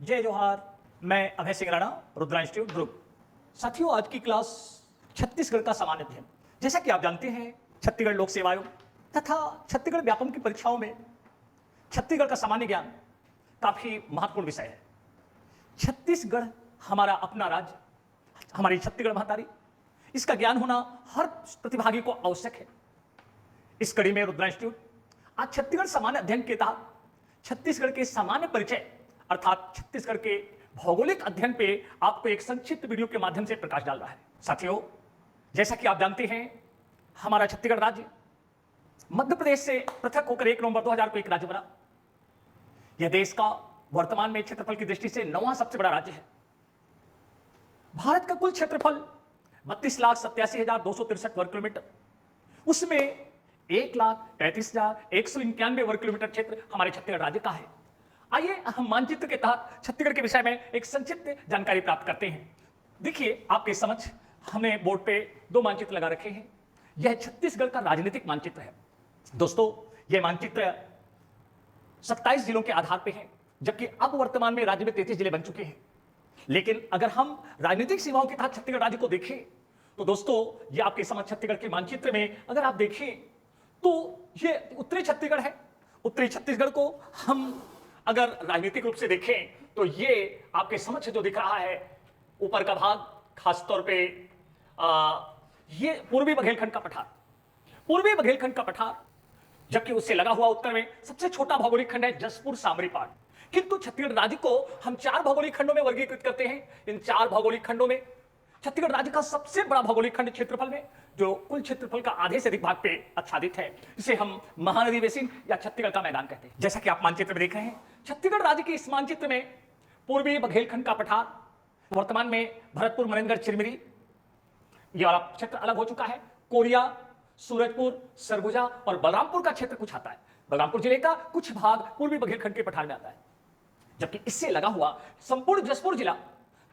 जय जोहार। मैं अभय सिंह राणा, रुद्रा इंस्टीट्यूट ग्रुप। साथियों, आज की क्लास छत्तीसगढ़ का सामान्य अध्ययन। जैसा कि आप जानते हैं, छत्तीसगढ़ लोक सेवा आयोग तथा छत्तीसगढ़ व्यापम की परीक्षाओं में छत्तीसगढ़ का सामान्य ज्ञान काफी महत्वपूर्ण विषय है। छत्तीसगढ़ हमारा अपना राज्य, हमारी छत्तीसगढ़ महतारी, इसका ज्ञान होना हर प्रतिभागी को आवश्यक है। इस कड़ी में रुद्रा इंस्टीट्यूट आज छत्तीसगढ़ सामान्य अध्ययन के तहत छत्तीसगढ़ के सामान्य परिचय अर्थात छत्तीसगढ़ के भौगोलिक अध्ययन पे आपको एक संक्षिप्त वीडियो के माध्यम से प्रकाश डाल रहा है। साथियों, जैसा कि आप जानते हैं, हमारा छत्तीसगढ़ राज्य मध्य प्रदेश से पृथक होकर 1 नवंबर 2000 को एक राज्य बना। यह देश का वर्तमान में क्षेत्रफल की दृष्टि से 9वां सबसे बड़ा राज्य है। भारत का कुल क्षेत्रफल 32,87,263 वर्ग किलोमीटर, उसमें 1,35,191 वर्ग किलोमीटर क्षेत्र हमारे छत्तीसगढ़ राज्य का है। आइए हम मानचित्र के तहत छत्तीसगढ़ के विषय में एक संक्षिप्त जानकारी प्राप्त करते हैं। देखिए, आपके समक्ष हमने बोर्ड पे 2 मानचित्र लगा रखे हैं। यह छत्तीसगढ़ का राजनीतिक मानचित्र है। दोस्तों, यह मानचित्र 27 जिलों के आधार पे है, जबकि अब वर्तमान में राज्य में 33 जिले बन चुके हैं। लेकिन अगर हम राजनीतिक सीमाओं के तहत छत्तीसगढ़ राज्य को देखें तो दोस्तों, ये आपके समक्ष छत्तीसगढ़ के मानचित्र में अगर आप देखें तो ये उत्तरी छत्तीसगढ़ है। उत्तरी छत्तीसगढ़ को हम अगर राजनीतिक रूप से देखें तो ये आपके समक्ष जो दिख रहा है ऊपर का भाग, खासतौर पे ये पूर्वी बघेलखंड का पठार, पूर्वी बघेलखंड का पठार, जबकि उससे लगा हुआ उत्तर में सबसे छोटा भौगोलिक खंड है जसपुर सामरीपाट। किंतु छत्तीसगढ़ राज्य को हम 4 भौगोलिक खंडों में वर्गीकृत करते हैं। इन 4 भौगोलिक खंडों में छत्तीसगढ़ राज्य का सबसे बड़ा भौगोलिक खंड क्षेत्रफल में, जो कुल क्षेत्रफल का आधे से अधिक भाग पे आच्छादित है, इसे हम महानदी बेसिन या छत्तीसगढ़ का मैदान कहते हैं। जैसा कि आप मानचित्र में देख रहे हैं, छत्तीसगढ़ राज्य के इस मानचित्र में पूर्वी बघेलखंड का पठार, वर्तमान में भरतपुर, मनेन्द्रगढ़, चिरमिरी, ये वाला क्षेत्र अलग हो चुका है। कोरिया, सूरजपुर, सरगुजा और बलरामपुर का क्षेत्र कुछ आता है। बलरामपुर जिले का कुछ भाग पूर्वी बघेलखंड के पठार में आता है, जबकि इससे लगा हुआ संपूर्ण जसपुर जिला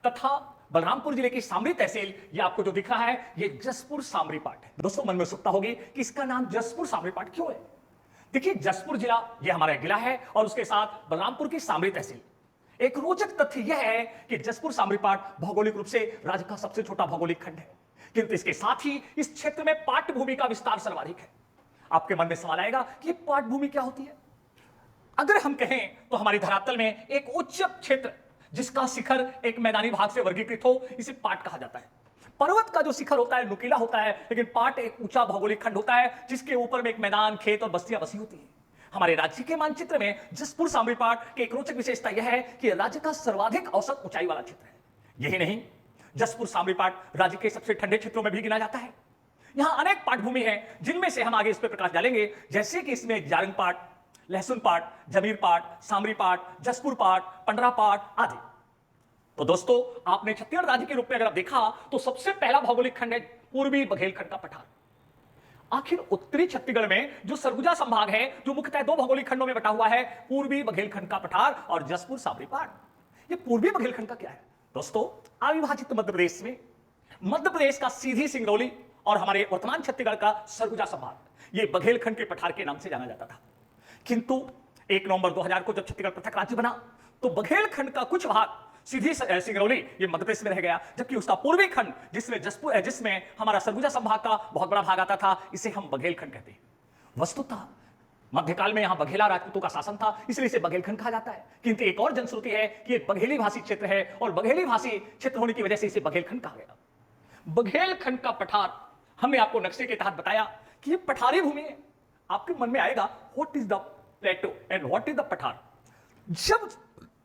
तथा बलरामपुर जिले की सामरी तहसील, ये आपको जो दिख रहा है, ये जसपुर सामरीपाट है। दोस्तों, मन में उत्सुकता होगी कि इसका नाम जसपुर सामरीपाट क्यों है। देखिए, जसपुर जिला ये हमारा जिला है और उसके साथ बलरामपुर की सामरी तहसील। एक रोचक तथ्य यह है कि जसपुर सामरीपाट भौगोलिक रूप से राज्य का सबसे छोटा भौगोलिक खंड है, किंतु इसके साथ ही इस क्षेत्र में पाट भूमि का विस्तार सर्वाधिक है। आपके मन में सवाल आएगा कि पाट भूमि क्या होती है। अगर हम कहें तो हमारी धरातल में एक उच्च क्षेत्र जिसका शिखर एक मैदानी भाग से वर्गीकृत हो, इसे पाट कहा जाता है। पर्वत का जो शिखर होता है नुकीला होता है, लेकिन पाट एक ऊंचा भौगोलिक खंड होता है जिसके ऊपर में एक मैदान, खेत और बस्तियां बसी होती है। हमारे राज्य के मानचित्र में जसपुर सामरीपाट की एक रोचक विशेषता यह है कि राज्य का सर्वाधिक औसत ऊंचाई वाला क्षेत्र है। यही नहीं, जसपुर सामरीपाट राज्य के सबसे ठंडे क्षेत्रों में भी गिना जाता है। यहां अनेक पाट भूमि है, जिनमें से हम आगे इस पर प्रकाश डालेंगे, जैसे कि इसमें जारंग पाट, लहसुन पाट, जमीर पाट, सामरी पाट, जसपुर पाट, पंडरा पाट आदि। तो दोस्तों, आपने छत्तीसगढ़ राज्य के रूप में अगर आप देखा तो सबसे पहला भौगोलिक खंड है पूर्वी बघेलखंड का पठार। आखिर उत्तरी छत्तीसगढ़ में जो सरगुजा संभाग है, जो मुख्यतः 2 भौगोलिक खंडों में बटा हुआ है, पूर्वी बघेलखंड का पठार और जसपुर सामरीपाट। ये पूर्वी बघेलखंड का क्या है दोस्तों? अविभाजित मध्य प्रदेश में मध्य प्रदेश का सीधी सिंगरौली और हमारे वर्तमान छत्तीसगढ़ का सरगुजा संभाग, ये बघेलखंड के पठार के नाम से जाना जाता था। किंतु 1 नवंबर 2000 को जब छत्तीसगढ़ पृथक राज्य बना तो बघेलखंड का कुछ भाग सीधी सिंगरौली ये मध्य प्रदेश में रह गया, जबकि उसका पूर्वी खंड जिसमें हमारा सरगुजा संभाग का बहुत बड़ा भाग आता था, इसे हम बघेलखंड कहते हैं। वस्तुतः मध्यकाल में यहां बघेला राजपूतों का शासन था, इसलिए इसे बघेलखंड कहा जाता है। किंतु एक और जनश्रुति है कि एक बघेली भाषी क्षेत्र है और बघेली भाषी क्षेत्र होने की वजह से इसे बघेलखंड कहा गया। बघेलखंड का पठार हमने आपको नक्शे के तहत बताया कि ये पठारी भूमि है। आपके मन में आएगा, what is the plateau and what is the पठार। जब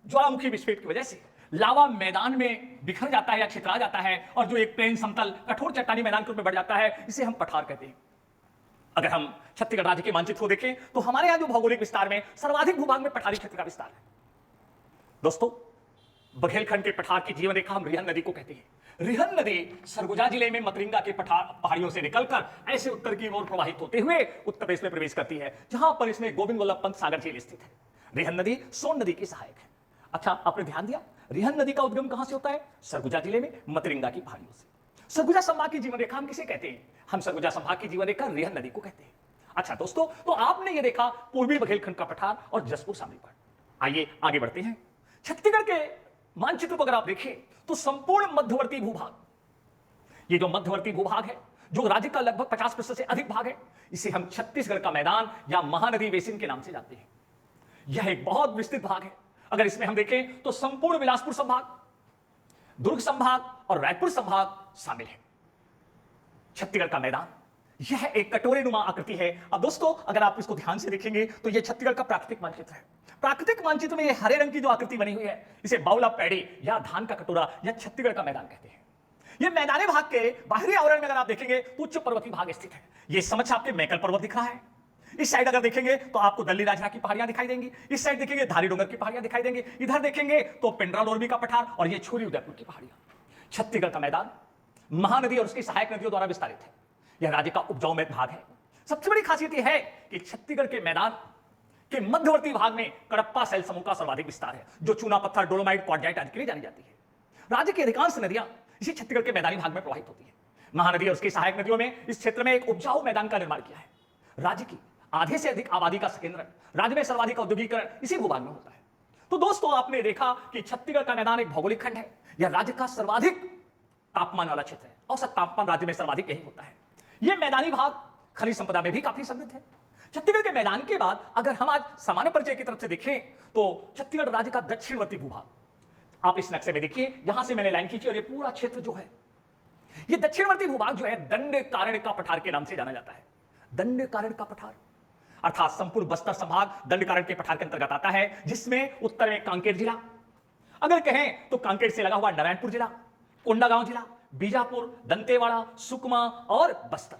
ज्वालामुखी विस्फोट की वजह से लावा मैदान में बिखर जाता है या छितरा जाता है और जो एक प्लेन समतल कठोर चट्टानी मैदान के रूप में बढ़ जाता है, इसे हम पठार कहते हैं। अगर हम छत्तीसगढ़ राज्य के मानचित्र को देखें तो हमारे यहां जो भौगोलिक विस्तार में सर्वाधिक भूभाग में पठारी क्षेत्र का विस्तार है। दोस्तों, बघेलखंड के पठार की जीवन रेखा हम रिहन नदी को कहते हैं। रिहन नदी सरगुजा जिले में मतरिंगा के पहाड़ियों से निकलकर ऐसे उत्तर की ओर प्रवाहित होते हुए उत्तर प्रदेश में प्रवेश करती है, जहां पर इसमें गोविंद वल्लभ पंत सागर झील स्थित है। रिहन नदी सोन नदी की सहायक है। अच्छा, आपने ध्यान दिया, रिहन नदी का उद्गम कहां से होता है? सरगुजा जिले में मतरिंगा की पहाड़ियों से। सरगुजा संभाग की जीवन रेखा हम किसे कहते हैं? हम सरगुजा संभाग की जीवन रेखा रिहन नदी को कहते हैं। अच्छा दोस्तों, तो आपने ये देखा पूर्वी बघेलखंड का पठार और जसपुर सामरीपाट। आइए आगे बढ़ते हैं। छत्तीसगढ़ के मानचित्र को अगर आप देखें तो संपूर्ण मध्यवर्ती भूभाग, ये जो मध्यवर्ती भूभाग है, जो राज्य का लगभग 50% से अधिक भाग है, इसे हम छत्तीसगढ़ का मैदान या महानदी बेसिन के नाम से जानते हैं। यह एक बहुत विस्तृत भाग है। अगर इसमें हम देखें तो संपूर्ण बिलासपुर संभाग, दुर्ग संभाग और रायपुर संभाग शामिल है। छत्तीसगढ़ का मैदान यह एक कटोरे नुमा आकृति है। अब दोस्तों अगर आप इसको ध्यान से देखेंगे तो यह छत्तीसगढ़ का प्राकृतिक मानचित्र है। प्राकृतिक मानचित्र में यह हरे रंग की जो आकृति बनी हुई है, इसे बाउला पैडी या धान का कटोरा या छत्तीसगढ़ का मैदान कहते हैं। यह मैदानी भाग के बाहरी आवरण में अगर आप देखेंगे तो उच्च पर्वतीय भाग स्थित है। यह समक्ष आपके मैकल पर्वत दिख रहा है। इस साइड अगर देखेंगे तो आपको दल्ली राजरा की पहाड़ियां दिखाई देंगी। इस साइड देखेंगे धारी डोंगर की पहाड़ियां दिखाई देंगी। इधर देखेंगे तो पिंडरा लोरमी का पठार और ये छोरी उदयपुर की पहाड़ियां। छत्तीसगढ़ का मैदान महानदी और उसकी सहायक नदियों द्वारा विस्तारित है। यह राज्य का उपजाऊ में भाग है। सबसे बड़ी खासियत यह है कि छत्तीसगढ़ के मैदान के मध्यवर्ती भाग में कडप्पा शैल समूह का सर्वाधिक विस्तार है, जो चूना पत्थर, डोलोमाइट, क्वार्टजाइट आदि के लिए जानी जाती है। राज्य की अधिकांश नदियां इसी छत्तीसगढ़ के मैदानी भाग में प्रवाहित होती है। महानदी और उसकी सहायक नदियों में इस क्षेत्र में एक उपजाऊ मैदान का निर्माण किया है। राज्य की आधे से अधिक आबादी का संकेंद्रण, राज्य में सर्वाधिक औद्योगिकरण इसी भूभाग में होता है। तो दोस्तों आपने देखा कि छत्तीसगढ़ का मैदान एक भौगोलिक खंड है। यह राज्य का सर्वाधिक तापमान वाला क्षेत्र है। औसत तापमान राज्य में सर्वाधिक यही होता है। यह मैदानी भाग खनिज संपदा में भी काफी समृद्ध है। छत्तीसगढ़ के मैदान के बाद अगर हम आज सामान्य परिचय की तरफ से देखें तो छत्तीसगढ़ राज्य का दक्षिणवर्ती भूभाग, आप इस नक्शे में देखिए, यहां से मैंने लाइन खींची और ये पूरा क्षेत्र जो है, ये दक्षिणवर्ती भूभाग जो है दंडकारण्य का पठार के नाम से जाना जाता है। दंडकारण्य का पठार अर्थात संपूर्ण बस्तर संभाग दंडकारण्य के पठार के अंतर्गत आता है, जिसमें उत्तर में कांकेर जिला, अगर कहें तो कांकेर से लगा हुआ नारायणपुर जिला, कोंडागांव जिला, बीजापुर, दंतेवाड़ा, सुकमा और बस्तर।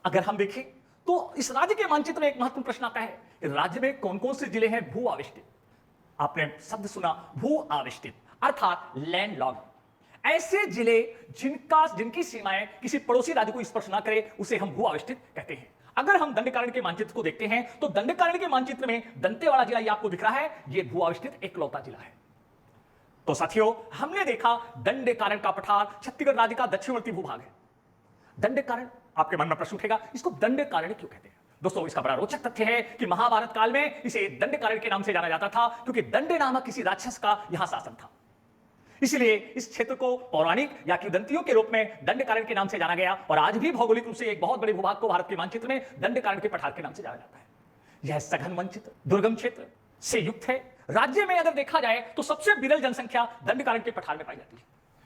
अगर हम देखें तो इस राज्य के मानचित्र में एक महत्वपूर्ण प्रश्न आता है कि राज्य में कौन कौन से जिले हैं भू आविष्टित। आपने शब्द सुना, भू आविष्टित अर्थात लैंड लॉक। ऐसे जिले जिनकी सीमाएं किसी पड़ोसी राज्य को स्पर्श ना करे उसे हम भू आविष्टित कहते हैं। अगर हम दंडकारण्य के मानचित्र को देखते हैं तो दंडकारण्य के मानचित्र में दंतेवाड़ा जिला ये आपको दिख रहा है, ये भू आविष्टित एकलौता जिला है। तो साथियों हमने देखा दंडकारण्य का पठार छत्तीसगढ़ राज्य का दक्षिणवर्ती भूभाग है। दंडकारण्य, आपके मन में प्रश्न उठेगा इसको दंडकारण्य क्यों कहते हैं। दोस्तों इसका बड़ा रोचक तथ्य है कि महाभारत काल में इसे दंडकारण्य के नाम से जाना जाता था, क्योंकि दंड नामक किसी राक्षस का यहां शासन था। इसलिए इस क्षेत्र को पौराणिक या किंवदंतियों के रूप में दंडकारण्य के नाम से जाना गया और आज भी भौगोलिक रूप से एक बहुत बड़े भूभाग को भारत के मानचित्र में दंडकारण्य के पठार के नाम से जाना जाता है। यह सघन मानचित्र दुर्गम क्षेत्र से युक्त है। राज्य में अगर देखा जाए तो सबसे विरल जनसंख्या दंडकारण्य के पठार में पाई जाती है।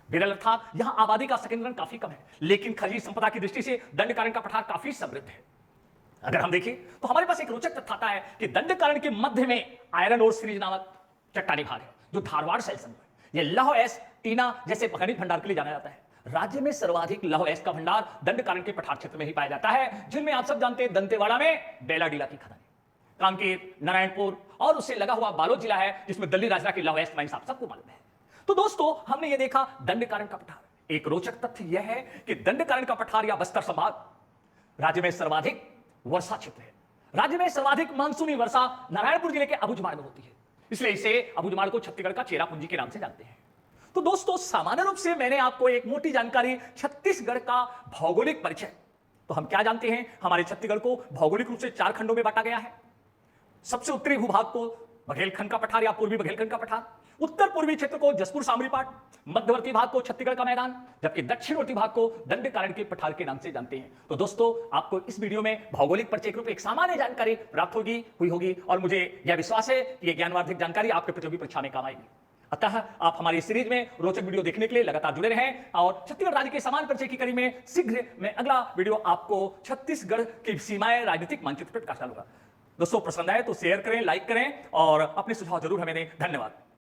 विरल अर्थात यहां आबादी का संकेंद्रण काफी कम है, लेकिन खनिज संपदा की दृष्टि से दंडकारण्य का पठार काफी समृद्ध है। अगर हम देखें तो हमारे पास एक रोचक तथ्य आता है कि दंडकारण्य के मध्य में आयरन ओर सीरीज नामक चट्टानी भाग है, जो धारवाड़ शैल समूह है। यह लौह एस, टीना जैसे खनिज भंडार के लिए जाना जाता है। राज्य में सर्वाधिक लौह एस का भंडार दंडकारण्य के पठार क्षेत्र में ही पाया जाता है, जिनमें आप सब जानते हैं दंतेवाड़ा में बेलाडीला की खदान, कांकेर, नारायणपुर और उससे लगा हुआ बालोद जिला है, जिसमें दल्ली राजरा की लौह एस माइंस आप सबको मालूम है। तो दोस्तों हमने ये देखा दंडकारण्य का पठार। एक रोचक तथ्य यह है कि दंडकारण्य का पठार या बस्तर संभाग राज्य में सर्वाधिक वर्षा क्षेत्र है। राज्य में सर्वाधिक मानसूनी वर्षा नारायणपुर जिले के अबुझमाड़ में होती है, इसलिए इसे अबुझमाड़ को छत्तीसगढ़ का चेरापूंजी के नाम से जानते हैं। तो दोस्तों सामान्य रूप से मैंने आपको एक मोटी जानकारी छत्तीसगढ़ का भौगोलिक परिचय। तो हम क्या जानते हैं, हमारे छत्तीसगढ़ को भौगोलिक रूप से 4 खंडों में बांटा गया है। सबसे उत्तरी भूभाग को बघेलखंड का पठार या पूर्वी बघेलखंड का पठार, उत्तर पूर्वी क्षेत्र को जसपुर सामरीपाट, मध्यवर्ती भाग को छत्तीसगढ़ का मैदान, जबकि दक्षिणवर्ती भाग को दंडकारण्य के पठार के नाम से जानते हैं। तो दोस्तों आपको इस वीडियो में भौगोलिक परिचय के रूप एक सामान्य जानकारी प्राप्त हुई होगी और मुझे यह विश्वास है कि यह ज्ञानवर्धक जानकारी आपके प्रतियोगी परीक्षा में काम आएगी। अतः आप हमारी सीरीज में रोचक वीडियो देखने के लिए लगातार जुड़े रहें और छत्तीसगढ़ राज्य के समान परिचय की कड़ी में शीघ्र मैं अगला वीडियो आपको छत्तीसगढ़ की सीमाएं राजनीतिक मानचित्र पर प्रकाश डालूंगा। दोस्तों पसंद आए तो शेयर करें, लाइक करें और अपने सुझाव जरूर हमें दें। धन्यवाद।